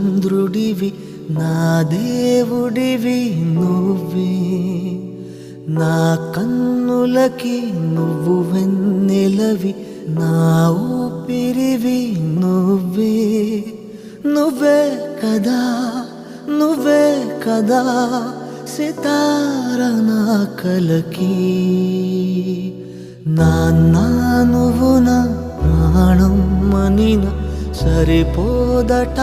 చంద్రుడివి నా దేవుడివి నువ్వే, నా కన్నులకి నువ్వు వెన్నెలవి, నా ఊపిరివి నువ్వే. నువ్వే కదా, నువ్వే కదా సితార నా కలకి. నాన్న నువ్వు నా ప్రాణం మనిన సరిపోదట